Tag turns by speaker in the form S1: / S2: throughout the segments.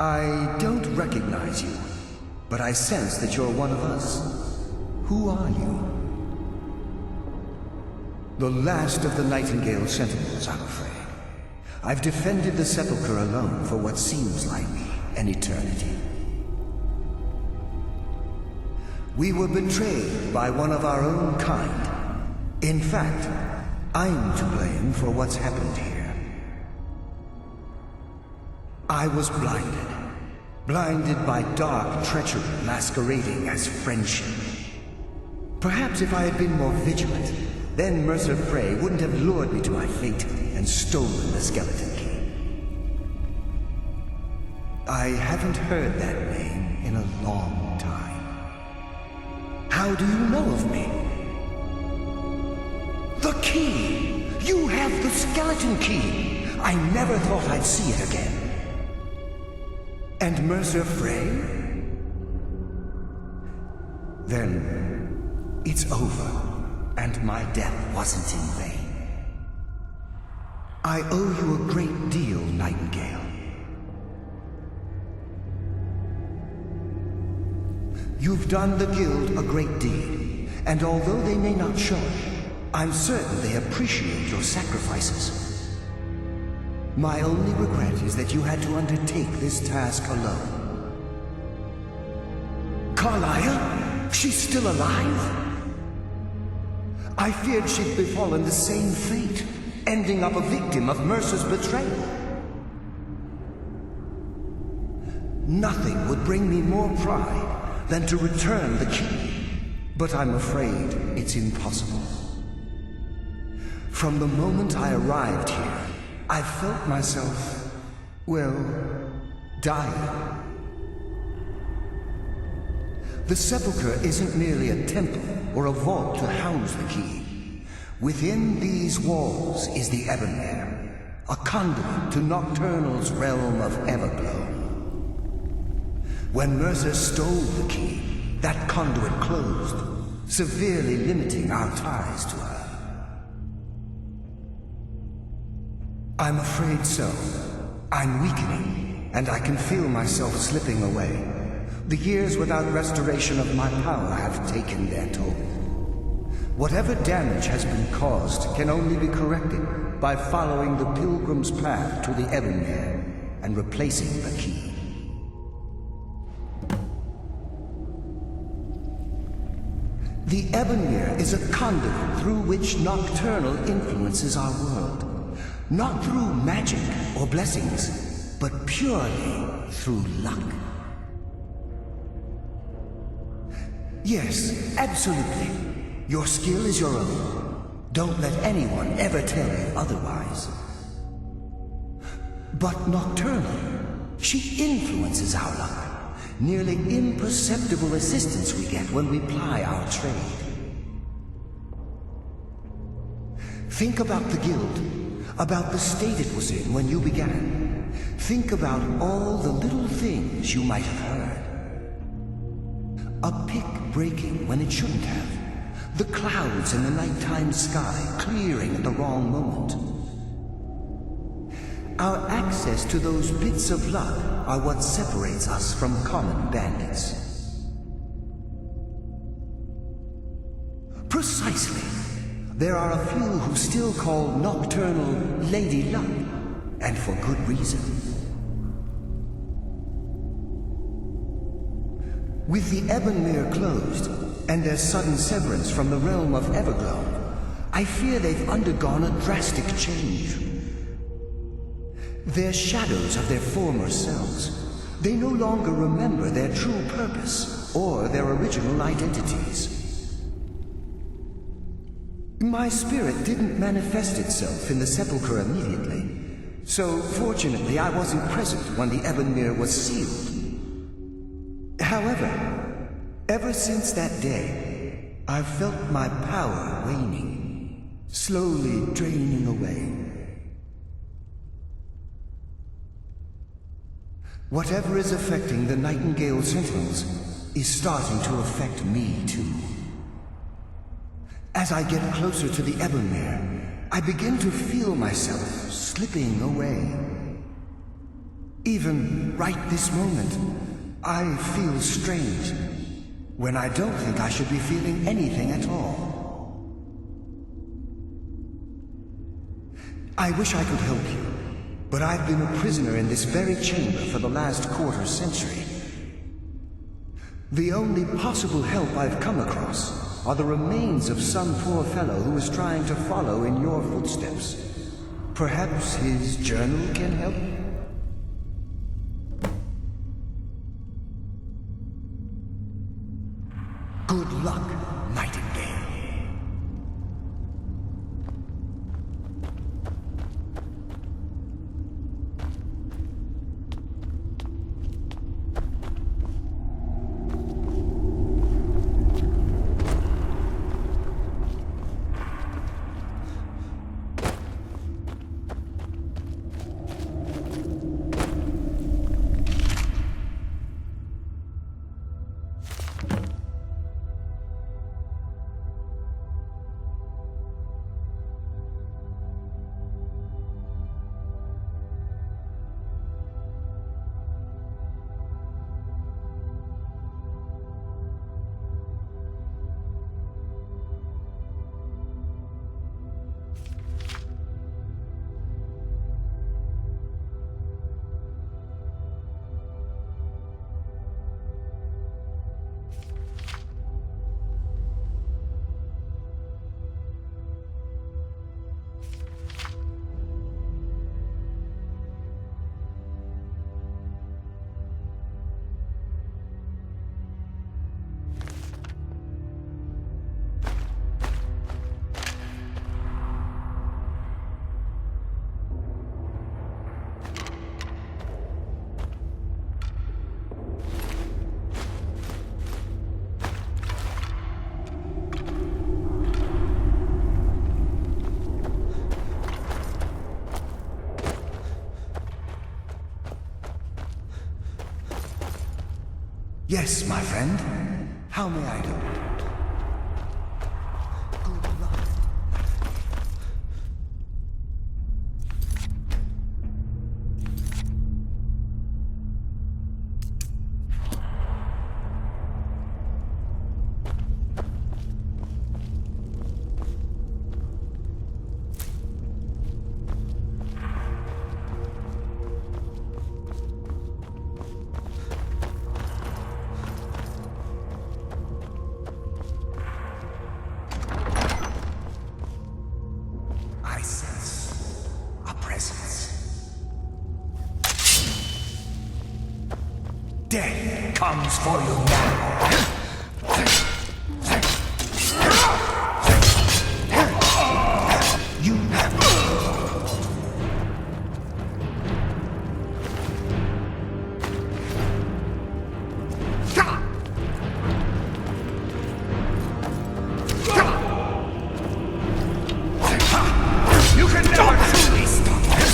S1: I don't recognize you, but I sense that you're one of us. Who are you? The last of the Nightingale Sentinels, I'm afraid. I've defended the Sepulcher alone for what seems like an eternity. We were betrayed by one of our own kind. In fact, I'm to blame for what's happened here. I was blinded. Blinded by dark treachery masquerading as friendship. Perhaps if I had been more vigilant, then Mercer Frey wouldn't have lured me to my fate and stolen the skeleton key. I haven't heard that name in a long time. How do you know of me? The key! You have the skeleton key! I never thought I'd see it again. And Mercer Frey? Then it's over, and my death wasn't in vain. I owe you a great deal, Nightingale. You've done the Guild a great deed, and although they may not show it, I'm certain they appreciate your sacrifices. My only regret is that you had to undertake this task alone. Carlia? She's still alive? I feared she'd befallen the same fate, ending up a victim of Mercer's betrayal. Nothing would bring me more pride than to return the key, but I'm afraid it's impossible. From the moment I arrived here, I felt myself, well, dying. The Sepulcher isn't merely a temple or a vault to house the key. Within these walls is the Ebonmere, a conduit to Nocturnal's realm of Everglow. When Mercer stole the key, that conduit closed, severely limiting our ties to her. I'm afraid so. I'm weakening, and I can feel myself slipping away. The years without restoration of my power have taken their toll. Whatever damage has been caused can only be corrected by following the Pilgrim's path to the Ebonmere and replacing the key. The Ebonmere is a conduit through which Nocturnal influences our world. Not through magic or blessings, but purely through luck. Yes, absolutely. Your skill is your own. Don't let anyone ever tell you otherwise. But Nocturnal, she influences our luck. Nearly imperceptible assistance we get when we ply our trade. Think about the Guild. About the state it was in when you began. Think about all the little things you might have heard. A pick breaking when it shouldn't have. The clouds in the nighttime sky clearing at the wrong moment. Our access to those bits of luck are what separates us from common bandits. Precisely. There are a few who still call Nocturnal Lady Luck, and for good reason. With the Ebonmere closed, and their sudden severance from the realm of Everglow, I fear they've undergone a drastic change. They're shadows of their former selves. They no longer remember their true purpose, or their original identities. My spirit didn't manifest itself in the Sepulcher immediately, so fortunately I wasn't present when the Ebonmere was sealed. However, ever since that day, I've felt my power waning, slowly draining away. Whatever is affecting the Nightingale Sentinels is starting to affect me too. As I get closer to the Ebonmere, I begin to feel myself slipping away. Even right this moment, I feel strange, when I don't think I should be feeling anything at all. I wish I could help you, but I've been a prisoner in this very chamber for the last quarter century. The only possible help I've come across are the remains of some poor fellow who is trying to follow in your footsteps. Perhaps his journal can help? Good luck, Nightingale. Yes, my friend. How may I do? Good luck. Death comes for you now. You You can never truly stop us.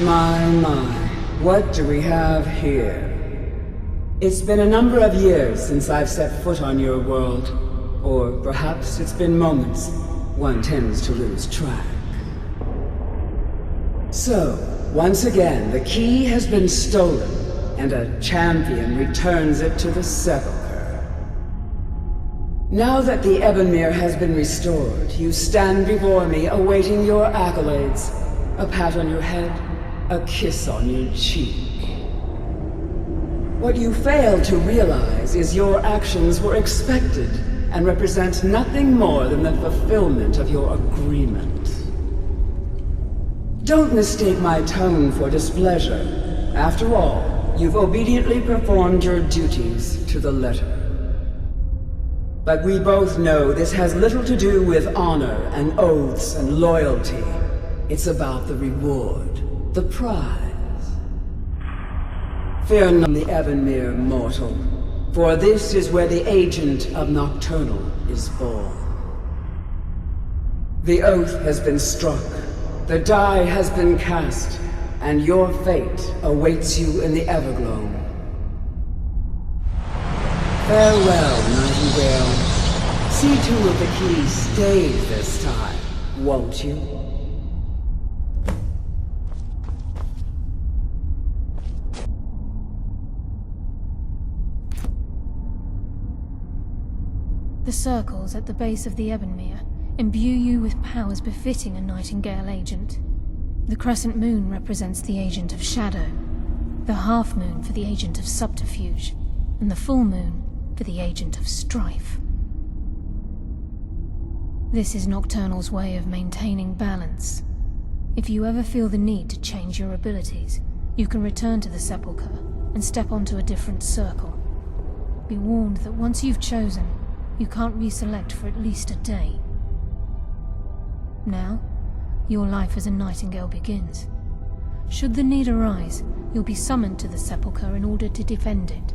S2: My, what do we have here? It's been a number of years since I've set foot on your world. Or perhaps it's been moments. One tends to lose track. So, once again, the key has been stolen, and a champion returns it to the Sepulcher. Now that the Ebonmere has been restored, you stand before me awaiting your accolades. A pat on your head, a kiss on your cheek. What you fail to realize is your actions were expected and represent nothing more than the fulfillment of your agreement. Don't mistake my tone for displeasure. After all, you've obediently performed your duties to the letter. But we both know this has little to do with honor and oaths and loyalty. It's about the reward, the prize. Fear not the Ebonmere, mortal, for this is where the agent of Nocturnal is born. The oath has been struck, the die has been cast, and your fate awaits you in the Everglow. Farewell, Nightingale. See to it the key stays this time, won't you?
S3: The circles at the base of the Ebonmere imbue you with powers befitting a Nightingale agent. The crescent moon represents the agent of shadow, the half moon for the agent of subterfuge, and the full moon for the agent of strife. This is Nocturnal's way of maintaining balance. If you ever feel the need to change your abilities, you can return to the Sepulcher and step onto a different circle. Be warned that once you've chosen, you can't reselect for at least a day. Now, your life as a Nightingale begins. Should the need arise, you'll be summoned to the Sepulcher in order to defend it.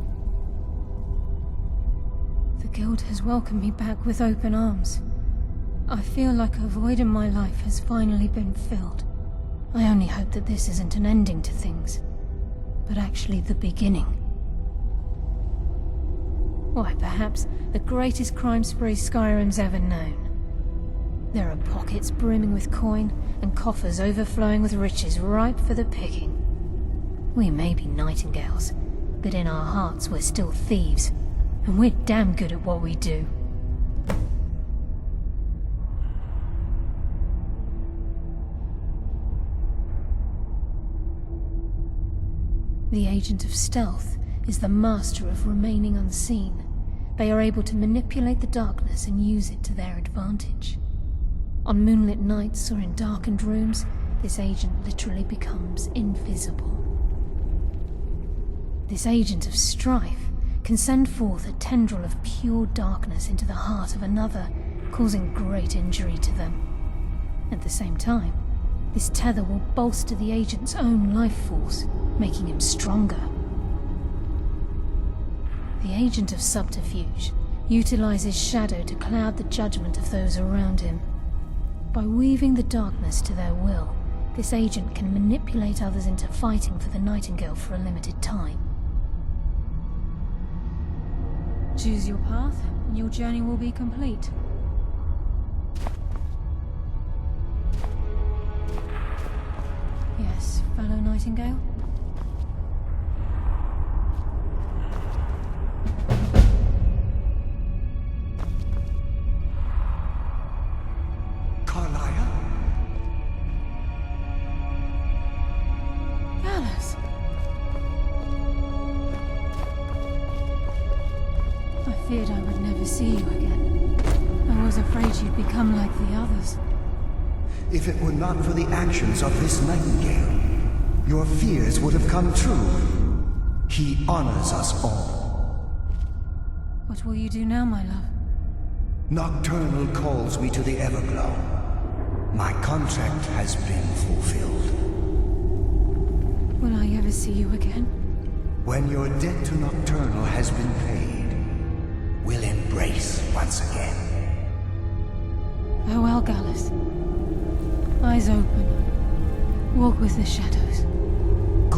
S3: The Guild has welcomed me back with open arms. I feel like a void in my life has finally been filled. I only hope that this isn't an ending to things, but actually the beginning. Why, perhaps the greatest crime spree Skyrim's ever known. There are pockets brimming with coin, and coffers overflowing with riches ripe for the picking. We may be Nightingales, but in our hearts we're still thieves, and we're damn good at what we do. The Agent of Stealth is the master of remaining unseen. They are able to manipulate the darkness and use it to their advantage. On moonlit nights or in darkened rooms, this agent literally becomes invisible. This agent of strife can send forth a tendril of pure darkness into the heart of another, causing great injury to them. At the same time, this tether will bolster the agent's own life force, making him stronger. The Agent of Subterfuge utilizes shadow to cloud the judgment of those around him. By weaving the darkness to their will, this agent can manipulate others into fighting for the Nightingale for a limited time. Choose your path, and your journey will be complete. Yes, fellow Nightingale? Gallus! I feared I would never see you again. I was afraid you'd become like the others.
S1: If it were not for the actions of this Nightingale, your fears would have come true. He honors us all.
S3: What will you do now, my love?
S1: Nocturnal calls me to the Everglow. My contract has been fulfilled.
S3: Will I ever see you again?
S1: When your debt to Nocturnal has been paid, we'll embrace once again.
S3: Farewell, Gallus. Eyes open. Walk with the shadows.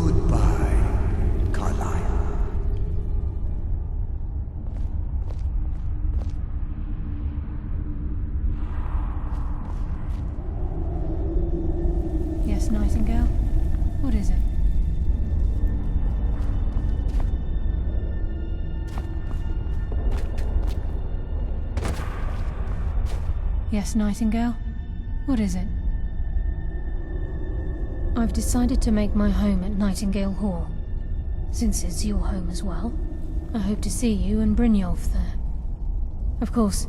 S1: Goodbye, Carlyle.
S3: Yes, Nightingale? What is it? Yes, Nightingale? What is it? I've decided to make my home at Nightingale Hall. Since it's your home as well, I hope to see you and Brynjolf there. Of course,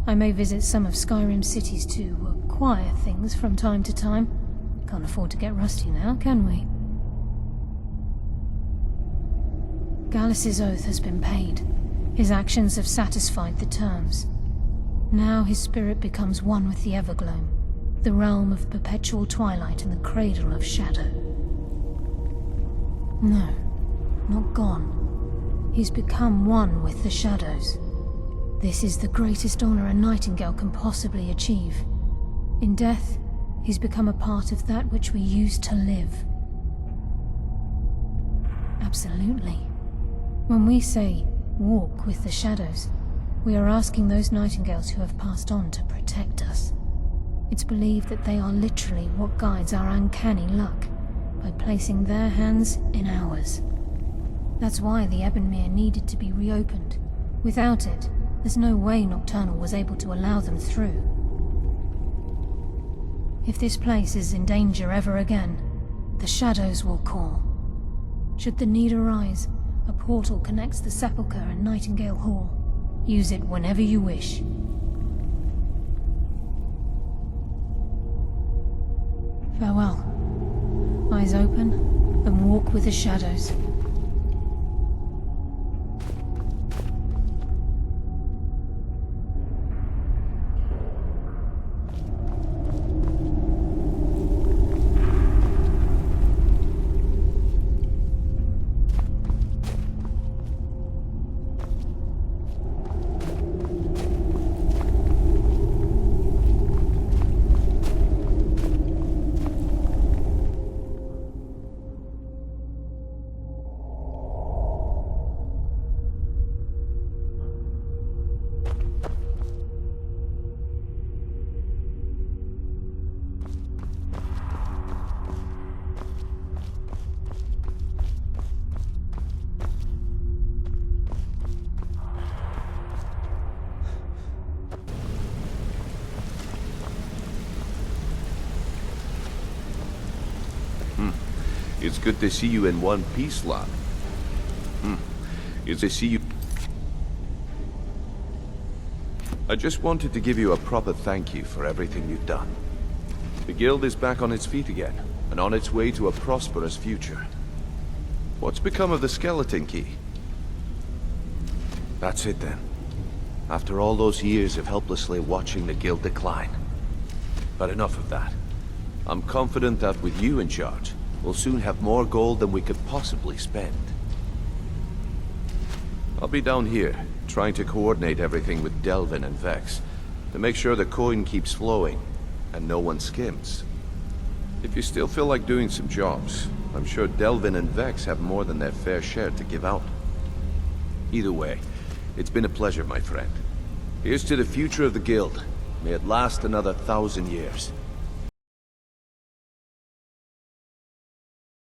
S3: I may visit some of Skyrim's cities to acquire things from time to time. Can't afford to get rusty now, can we? Gallus's oath has been paid. His actions have satisfied the terms. Now his spirit becomes one with the Evergloam, the realm of perpetual twilight and the cradle of shadow. No, not gone. He's become one with the shadows. This is the greatest honor a Nightingale can possibly achieve. In death, he's become a part of that which we used to live. Absolutely. When we say, walk with the shadows, we are asking those Nightingales who have passed on to protect us. It's believed that they are literally what guides our uncanny luck, by placing their hands in ours. That's why the Ebonmere needed to be reopened. Without it, there's no way Nocturnal was able to allow them through. If this place is in danger ever again, the shadows will call. Should the need arise, a portal connects the Sepulcher and Nightingale Hall. Use it whenever you wish. Farewell. Eyes open, and walk with the shadows.
S4: It's good to see you in one piece, lad. It's to see you... I just wanted to give you a proper thank you for everything you've done. The guild is back on its feet again, and on its way to a prosperous future. What's become of the skeleton key? That's it then. After all those years of helplessly watching the guild decline. But enough of that. I'm confident that with you in charge, we'll soon have more gold than we could possibly spend. I'll be down here, trying to coordinate everything with Delvin and Vex, to make sure the coin keeps flowing, and no one skims. If you still feel like doing some jobs, I'm sure Delvin and Vex have more than their fair share to give out. Either way, it's been a pleasure, my friend. Here's to the future of the guild. May it last another 1,000 years.